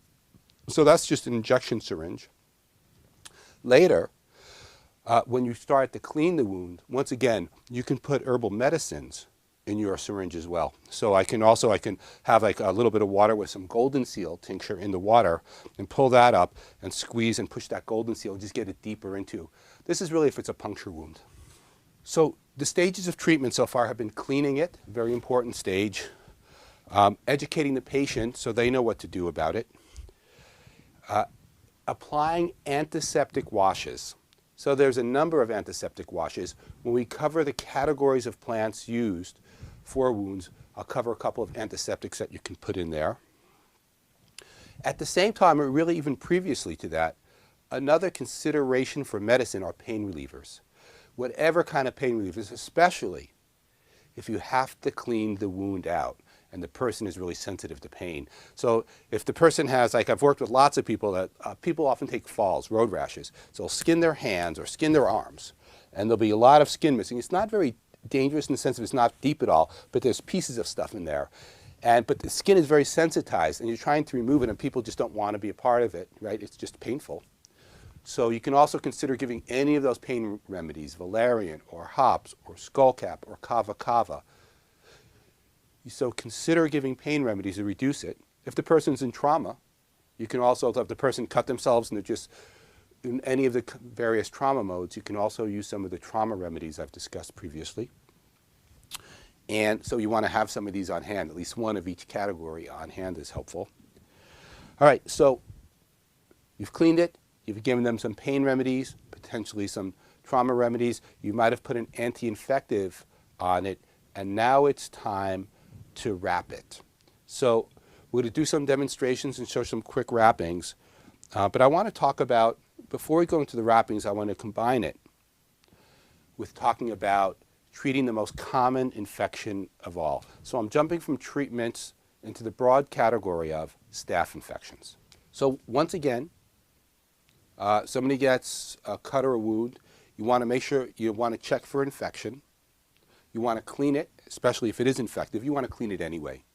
So that's just an injection syringe. Later, when you start to clean the wound, once again, you can put herbal medicines in your syringe as well. So I can have like a little bit of water with some golden seal tincture in the water and pull that up and squeeze and push that golden seal and just get it deeper into. This is really if it's a puncture wound. So the stages of treatment so far have been cleaning it, a very important stage, educating the patient so they know what to do about it, applying antiseptic washes. So there's a number of antiseptic washes. When we cover the categories of plants used for wounds, I'll cover a couple of antiseptics that you can put in there. At the same time, or really even previously to that, another consideration for medicine are pain relievers. Whatever kind of pain relievers, especially if you have to clean the wound out and the person is really sensitive to pain. So if the person has, like I've worked with lots of people that people often take falls, road rashes. So they'll skin their hands or skin their arms, and there'll be a lot of skin missing. It's not very dangerous in the sense of it's not deep at all, but there's pieces of stuff in there. But the skin is very sensitized, and you're trying to remove it, and people just don't want to be a part of it, right? It's just painful. So you can also consider giving any of those pain remedies, valerian or hops or skullcap or kava kava. So consider giving pain remedies to reduce it. If the person's in trauma, you can also, if the person cut themselves and they're just in any of the various trauma modes, you can also use some of the trauma remedies I've discussed previously. And so you want to have some of these on hand, at least one of each category on hand is helpful. All right, so you've cleaned it. You've given them some pain remedies, potentially some trauma remedies. You might have put an anti-infective on it, and now it's time to wrap it. So we're going to do some demonstrations and show some quick wrappings. But I want to talk about, before we go into the wrappings, I want to combine it with talking about treating the most common infection of all. So I'm jumping from treatments into the broad category of staph infections. So once again, somebody gets a cut or a wound. You want to make sure, you want to check for infection. You want to clean it, especially if it is infective. You want to clean it anyway.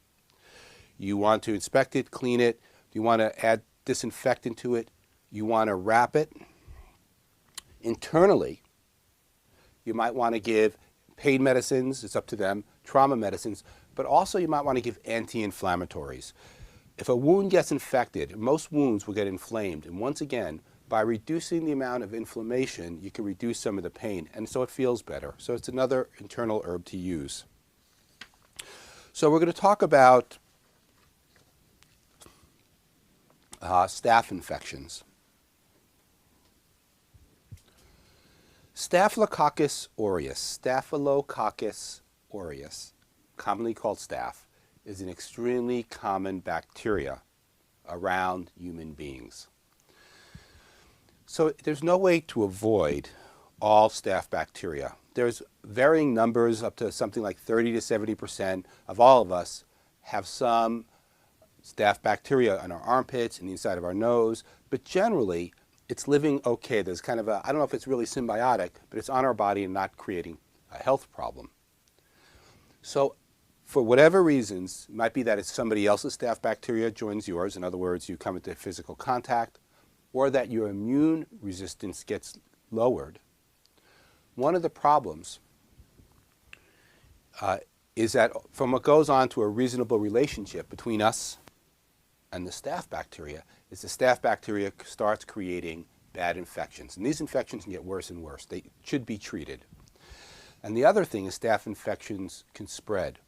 You want to inspect it, clean it. You want to add disinfectant to it. You want to wrap it. Internally, you might want to give pain medicines, it's up to them, trauma medicines, but also you might want to give anti-inflammatories. If a wound gets infected, most wounds will get inflamed, and once again, by reducing the amount of inflammation, you can reduce some of the pain, and so it feels better. So it's another internal herb to use. So we're going to talk about staph infections. Staphylococcus aureus, commonly called staph, is an extremely common bacteria around human beings. So there's no way to avoid all staph bacteria. There's varying numbers, up to something like 30 to 70% of all of us have some staph bacteria in our armpits and the inside of our nose, but generally it's living okay. There's kind of a, I don't know if it's really symbiotic, but it's on our body and not creating a health problem. So for whatever reasons, it might be that it's somebody else's staph bacteria joins yours. In other words, you come into physical contact, or that your immune resistance gets lowered. One of the problems is that from what goes on to a reasonable relationship between us and the staph bacteria is the staph bacteria starts creating bad infections. And these infections can get worse and worse. They should be treated. And the other thing is staph infections can spread.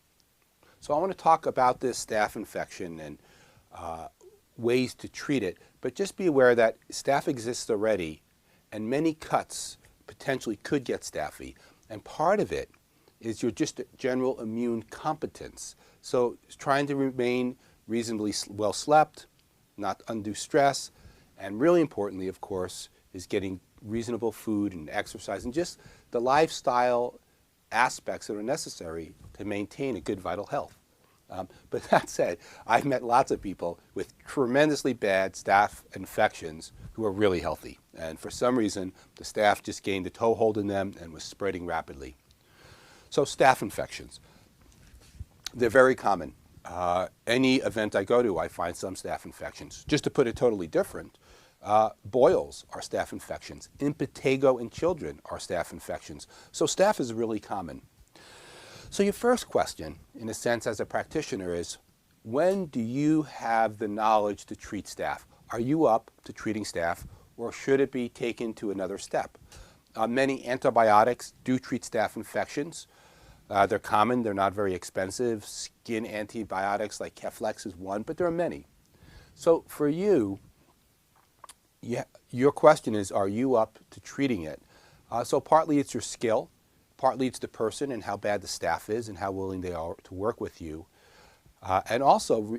So I want to talk about this staph infection and ways to treat it, but just be aware that staph exists already, and many cuts potentially could get staffy. And part of it is your just general immune competence. So trying to remain reasonably well slept, not undue stress, and really importantly, of course, is getting reasonable food and exercise and just the lifestyle aspects that are necessary to maintain a good vital health. But that said, I've met lots of people with tremendously bad staph infections who are really healthy. And for some reason, the staph just gained a toehold in them and was spreading rapidly. So staph infections, they're very common. Any event I go to, I find some staph infections. Just to put it totally different, boils are staph infections. Impetigo in children are staph infections. So staph is really common. So your first question, in a sense, as a practitioner is, when do you have the knowledge to treat staph? Are you up to treating staph, or should it be taken to another step? Many antibiotics do treat staph infections. They're common, they're not very expensive. Skin antibiotics like Keflex is one, but there are many. So for you, your question is, are you up to treating it? So partly it's your skill. Partly it's the person and how bad the staph is and how willing they are to work with you. And also,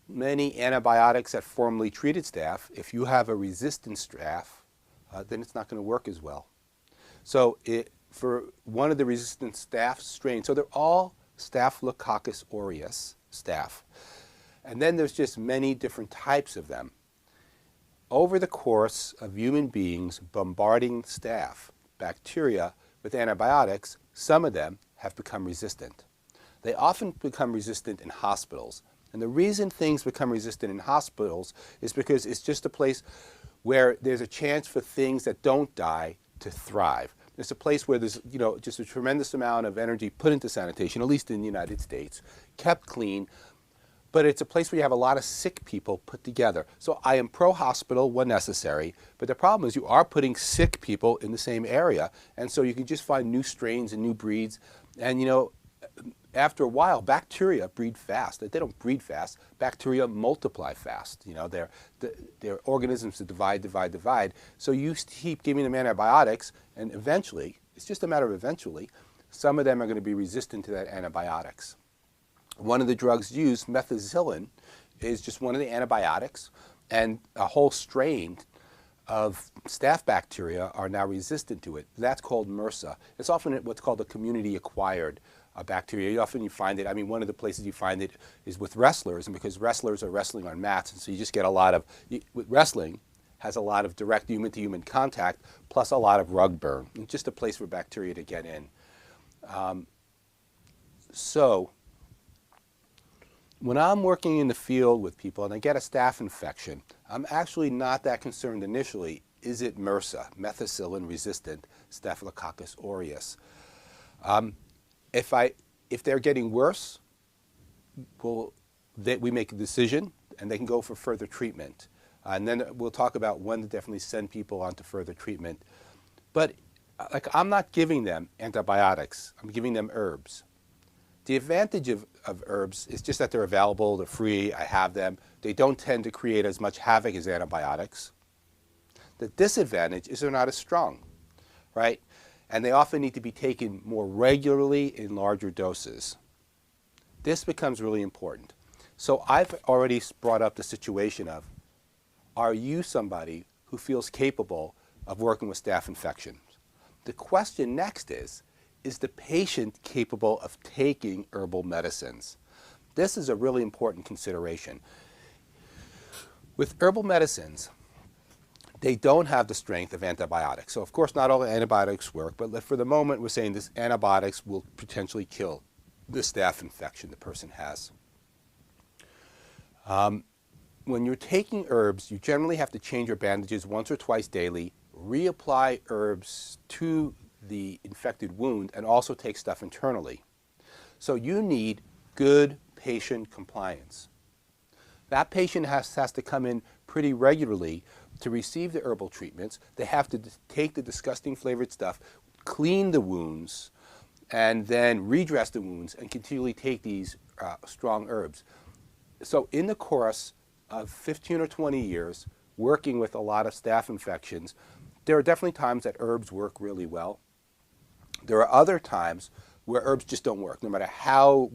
many antibiotics that formerly treated staph, if you have a resistant staph, then it's not going to work as well. So for one of the resistant staph strains, so they're all Staphylococcus aureus staph. And then there's just many different types of them. Over the course of human beings bombarding staph bacteria with antibiotics, some of them have become resistant. They often become resistant in hospitals. And the reason things become resistant in hospitals is because it's just a place where there's a chance for things that don't die to thrive. It's a place where there's just a tremendous amount of energy put into sanitation, at least in the United States, kept clean. But it's a place where you have a lot of sick people put together. So I am pro-hospital when necessary, but the problem is you are putting sick people in the same area, and so you can just find new strains and new breeds. And after a while, bacteria breed fast. They don't breed fast. Bacteria multiply fast. They're organisms that divide. So you keep giving them antibiotics, and eventually, it's just a matter of eventually, some of them are going to be resistant to that antibiotics. One of the drugs used, methicillin, is just one of the antibiotics, and a whole strain of staph bacteria are now resistant to it. That's called MRSA. It's often what's called a community-acquired bacteria. Often you find it, one of the places you find it is with wrestlers, and because wrestlers are wrestling on mats, and so you just get a lot of, wrestling has a lot of direct human-to-human contact, plus a lot of rug burn. It's just a place for bacteria to get in. When I'm working in the field with people and I get a staph infection, I'm actually not that concerned initially. Is it MRSA, methicillin-resistant Staphylococcus aureus? If they're getting worse, we make a decision and they can go for further treatment. And then we'll talk about when to definitely send people on to further treatment. But I'm not giving them antibiotics. I'm giving them herbs. The advantage of herbs is just that they're available, they're free, I have them. They don't tend to create as much havoc as antibiotics. The disadvantage is they're not as strong, right? And they often need to be taken more regularly in larger doses. This becomes really important. So I've already brought up the situation of, are you somebody who feels capable of working with staph infections? The question next is the patient capable of taking herbal medicines? This is a really important consideration. With herbal medicines, they don't have the strength of antibiotics. So of course not all antibiotics work, but for the moment we're saying this antibiotics will potentially kill the staph infection the person has. When you're taking herbs, you generally have to change your bandages once or twice daily, reapply herbs to the infected wound, and also take stuff internally. So you need good patient compliance. That patient has to come in pretty regularly to receive the herbal treatments. They have to take the disgusting flavored stuff, clean the wounds, and then redress the wounds and continually take these strong herbs. So in the course of 15 or 20 years working with a lot of staph infections, there are definitely times that herbs work really well. There are other times where herbs just don't work. No matter how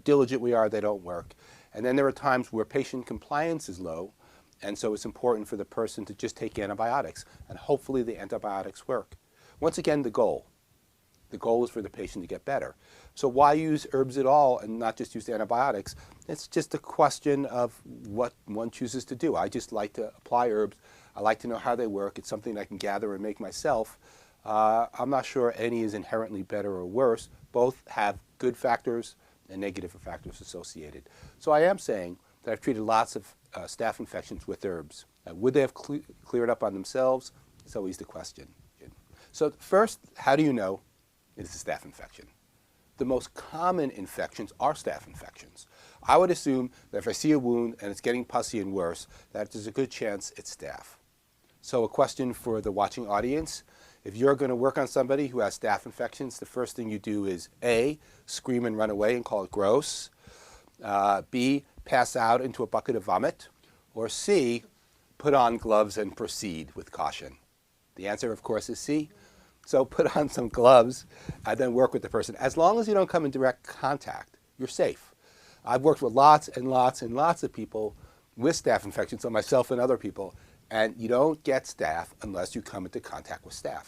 diligent we are, they don't work. And then there are times where patient compliance is low, and so it's important for the person to just take antibiotics, and hopefully the antibiotics work. Once again, the goal. The goal is for the patient to get better. So why use herbs at all and not just use antibiotics? It's just a question of what one chooses to do. I just like to apply herbs. I like to know how they work. It's something I can gather and make myself. I'm not sure any is inherently better or worse. Both have good factors and negative factors associated. So I am saying that I've treated lots of staph infections with herbs. Would they have cleared up on themselves? It's always the question. So first, how do you know it's a staph infection? The most common infections are staph infections. I would assume that if I see a wound and it's getting pussy and worse, that there's a good chance it's staph. So a question for the watching audience: if you're going to work on somebody who has staph infections, the first thing you do is A, scream and run away and call it gross, B, pass out into a bucket of vomit, or C, put on gloves and proceed with caution. The answer, of course, is C. So put on some gloves and then work with the person. As long as you don't come in direct contact, you're safe. I've worked with lots and lots and lots of people with staph infections, so myself and other people, and you don't get staph unless you come into contact with staph.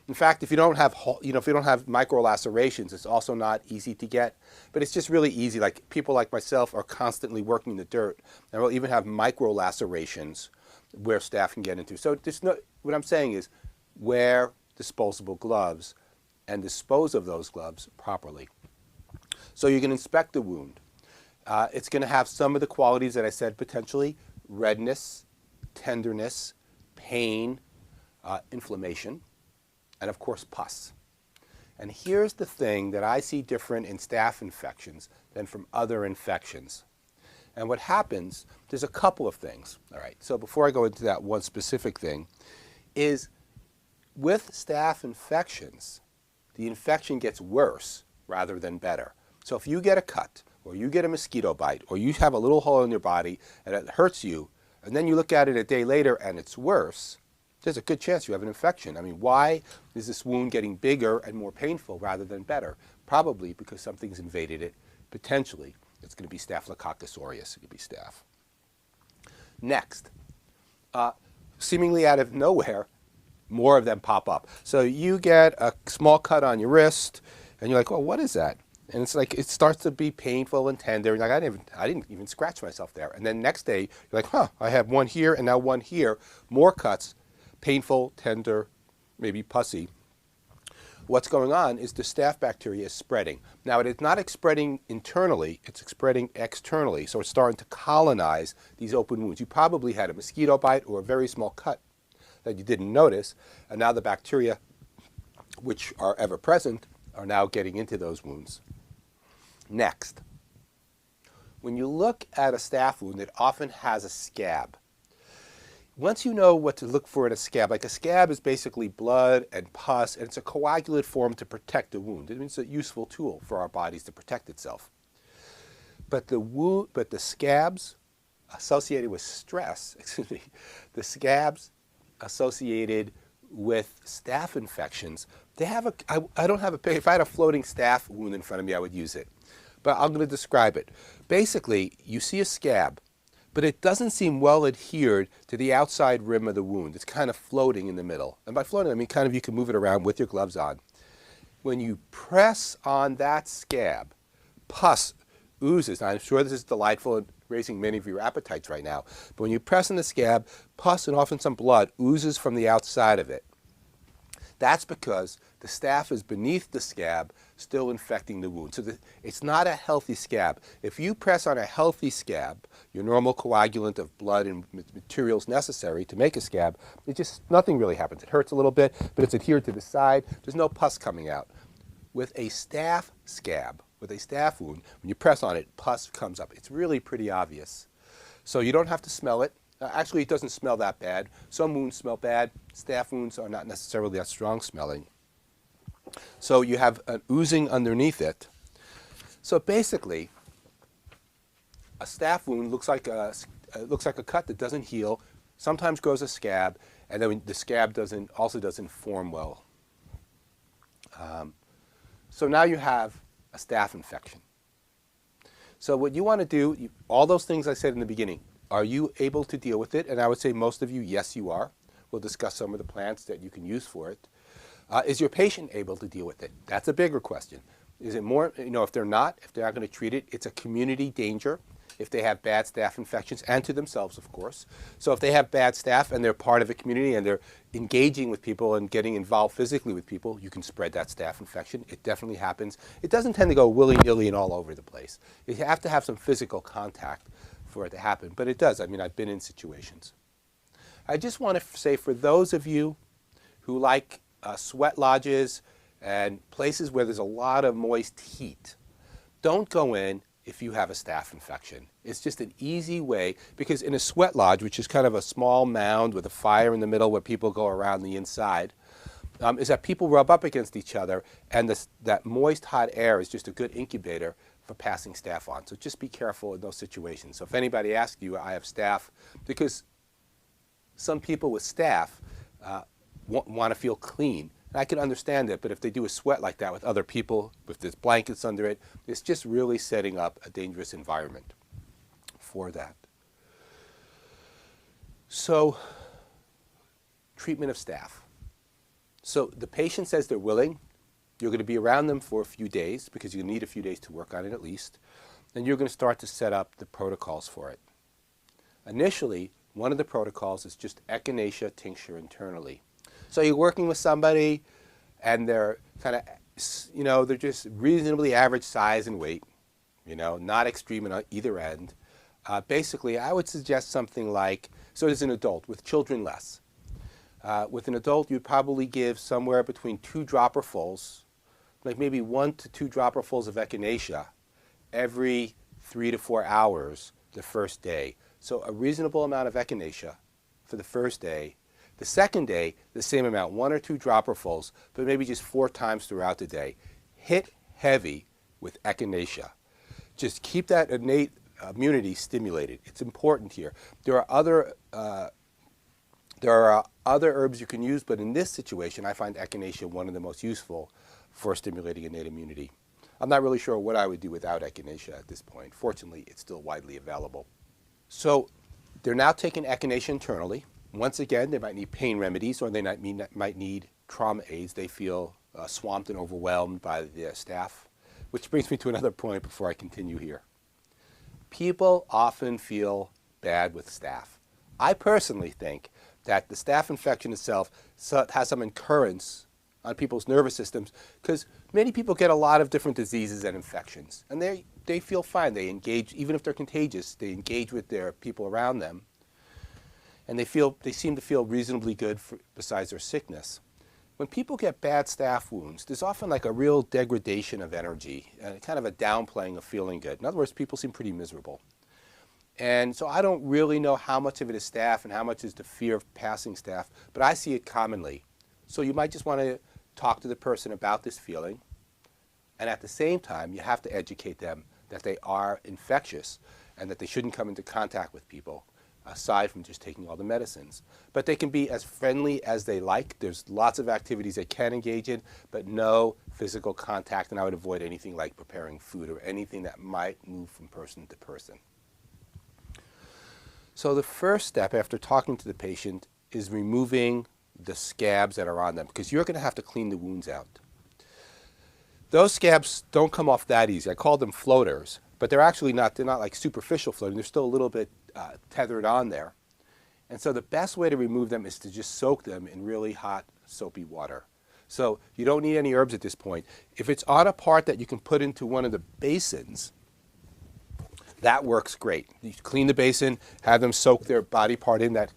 In fact, if you don't have, if you don't have micro lacerations, it's also not easy to get. But it's just really easy. Like people like myself are constantly working in the dirt, and we'll even have micro lacerations where staph can get into. So what I'm saying is, wear disposable gloves and dispose of those gloves properly. So you can inspect the wound. It's going to have some of the qualities that I said potentially: redness, tenderness, pain, inflammation, and of course pus. And here's the thing that I see different in staph infections than from other infections. And what happens, there's a couple of things. All right, so before I go into that one specific thing, is with staph infections, the infection gets worse rather than better. So if you get a cut, or you get a mosquito bite, or you have a little hole in your body and it hurts you, and then you look at it a day later and it's worse, there's a good chance you have an infection. I mean, why is this wound getting bigger and more painful rather than better? Probably because something's invaded it. Potentially, it's going to be Staphylococcus aureus. It could be staph. Next, seemingly out of nowhere, more of them pop up. So you get a small cut on your wrist, and you're like, well, what is that? And it's like, it starts to be painful and tender. And like, I didn't even scratch myself there. And then next day, you're like, huh, I have one here and now one here. More cuts, painful, tender, maybe pussy. What's going on is the staph bacteria is spreading. Now, it is not spreading internally, it's spreading externally. So it's starting to colonize these open wounds. You probably had a mosquito bite or a very small cut that you didn't notice, and now the bacteria, which are ever present, are now getting into those wounds. Next, when you look at a staph wound, it often has a scab. Once you know what to look for in a scab, like a scab is basically blood and pus, and it's a coagulate form to protect the wound. It means it's a useful tool for our bodies to protect itself. But the scabs associated with stress, the scabs associated with staph infections, they have I don't have a picture. If I had a floating staph wound in front of me, I would use it. But I'm going to describe it. Basically, you see a scab, but it doesn't seem well adhered to the outside rim of the wound. It's kind of floating in the middle. And by floating, I mean kind of you can move it around with your gloves on. When you press on that scab, pus oozes. Now, I'm sure this is delightful and raising many of your appetites right now. But when you press on the scab, pus and often some blood oozes from the outside of it. That's because the staph is beneath the scab, still infecting the wound. So it's not a healthy scab. If you press on a healthy scab, your normal coagulant of blood and materials necessary to make a scab, nothing really happens. It hurts a little bit, but it's adhered to the side. There's no pus coming out. With a staph scab, with a staph wound, when you press on it, pus comes up. It's really pretty obvious. So you don't have to smell it. Actually, it doesn't smell that bad. Some wounds smell bad. Staph wounds are not necessarily that strong smelling. So you have an oozing underneath it. So basically, a staph wound looks like a cut that doesn't heal, sometimes grows a scab, and then the scab also doesn't form well. So now you have a staph infection. So what you want to do, all those things I said in the beginning, are you able to deal with it? And I would say most of you, yes, you are. We'll discuss some of the plants that you can use for it. Is your patient able to deal with it? That's a bigger question. Is it more, if they're not going to treat it, it's a community danger if they have bad staph infections, and to themselves, of course. So if they have bad staph and they're part of a community and they're engaging with people and getting involved physically with people, you can spread that staph infection. It definitely happens. It doesn't tend to go willy-nilly and all over the place. You have to have some physical contact for it to happen, but it does. I mean, I've been in situations. I just want to say, for those of you who like sweat lodges and places where there's a lot of moist heat, don't go in if you have a staph infection. It's just an easy way, because in a sweat lodge, which is kind of a small mound with a fire in the middle where people go around the inside, is that people rub up against each other, and that moist, hot air is just a good incubator for passing staph on. So just be careful in those situations. So if anybody asks you, I have staph, because some people with staph want to feel clean. And I can understand it, but if they do a sweat like that with other people, with there's blankets under it, it's just really setting up a dangerous environment for that. So, treatment of staph. So the patient says they're willing. You're going to be around them for a few days, because you need a few days to work on it at least. And you're going to start to set up the protocols for it. Initially, one of the protocols is just echinacea tincture internally. So you're working with somebody, and they're kind of, they're just reasonably average size and weight, not extreme on either end. Basically, I would suggest something like, so as an adult, with children less. With an adult, you'd probably give somewhere between 2 dropperfuls, like maybe 1 to 2 dropperfuls of echinacea every 3 to 4 hours the first day. So a reasonable amount of echinacea for the first day. The second day, the same amount, 1 or 2 dropperfuls, but maybe just 4 times throughout the day. Hit heavy with echinacea. Just keep that innate immunity stimulated. It's important here. There are other herbs you can use, but in this situation, I find echinacea one of the most useful for stimulating innate immunity. I'm not really sure what I would do without echinacea at this point. Fortunately, it's still widely available. So they're now taking echinacea internally. Once again, they might need pain remedies, or they might need trauma aids. They feel swamped and overwhelmed by the staph, which brings me to another point before I continue here. People often feel bad with staph. I personally think that the staph infection itself has some incurrence on people's nervous systems, because many people get a lot of different diseases and infections, and they feel fine. They engage, even if they're contagious, they engage with their people around them. And they seem to feel reasonably good besides their sickness. When people get bad staph wounds, there's often like a real degradation of energy, and kind of a downplaying of feeling good. In other words, people seem pretty miserable. And so I don't really know how much of it is staph and how much is the fear of passing staph, but I see it commonly. So you might just want to talk to the person about this feeling, and at the same time, you have to educate them that they are infectious and that they shouldn't come into contact with people, aside from just taking all the medicines. But they can be as friendly as they like. There's lots of activities they can engage in, but no physical contact, and I would avoid anything like preparing food or anything that might move from person to person. So the first step after talking to the patient is removing the scabs that are on them, because you're going to have to clean the wounds out. Those scabs don't come off that easy. I call them floaters, but they're actually not, they're not like superficial floating. They're still a little bit tethered on there. And so the best way to remove them is to just soak them in really hot, soapy water. So you don't need any herbs at this point. If it's on a part that you can put into one of the basins, that works great. You clean the basin, have them soak their body part in that,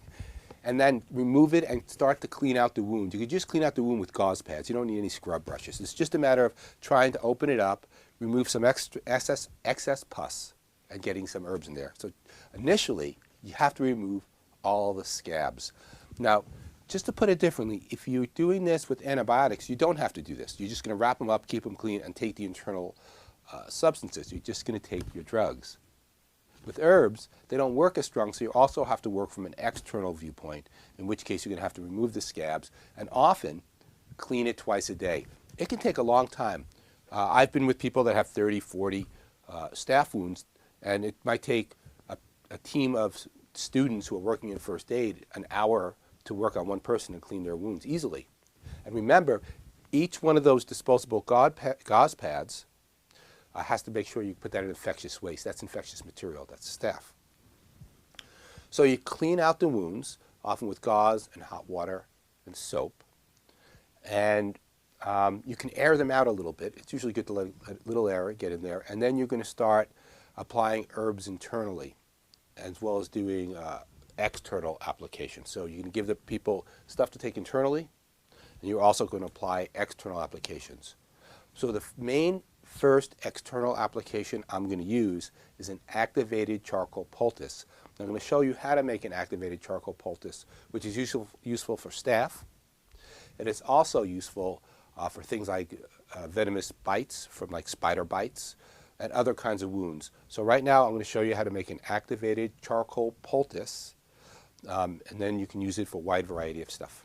and then remove it and start to clean out the wound. You can just clean out the wound with gauze pads. You don't need any scrub brushes. It's just a matter of trying to open it up, remove some excess pus, and getting some herbs in there. So initially, you have to remove all the scabs. Now, just to put it differently, if you're doing this with antibiotics, you don't have to do this. You're just going to wrap them up, keep them clean, and take the internal substances. You're just going to take your drugs. With herbs, they don't work as strong, so you also have to work from an external viewpoint, in which case you're going to have to remove the scabs and often clean it twice a day. It can take a long time. I've been with people that have 30, 40 staph wounds, and it might take a team of students who are working in first aid an hour to work on one person and clean their wounds easily. And remember, each one of those disposable gauze pads has to make sure you put that in infectious waste. That's infectious material, that's staph. So you clean out the wounds, often with gauze and hot water and soap. And you can air them out a little bit. It's usually good to let a little air get in there. And then you're going to start applying herbs internally, as well as doing external application. So you can give the people stuff to take internally, and you're also going to apply external applications. So the main first external application I'm going to use is an activated charcoal poultice. I'm going to show you how to make an activated charcoal poultice, which is useful for staph. And it's also useful for things like venomous bites from like spider bites and other kinds of wounds. So right now I'm going to show you how to make an activated charcoal poultice, and then you can use it for a wide variety of stuff.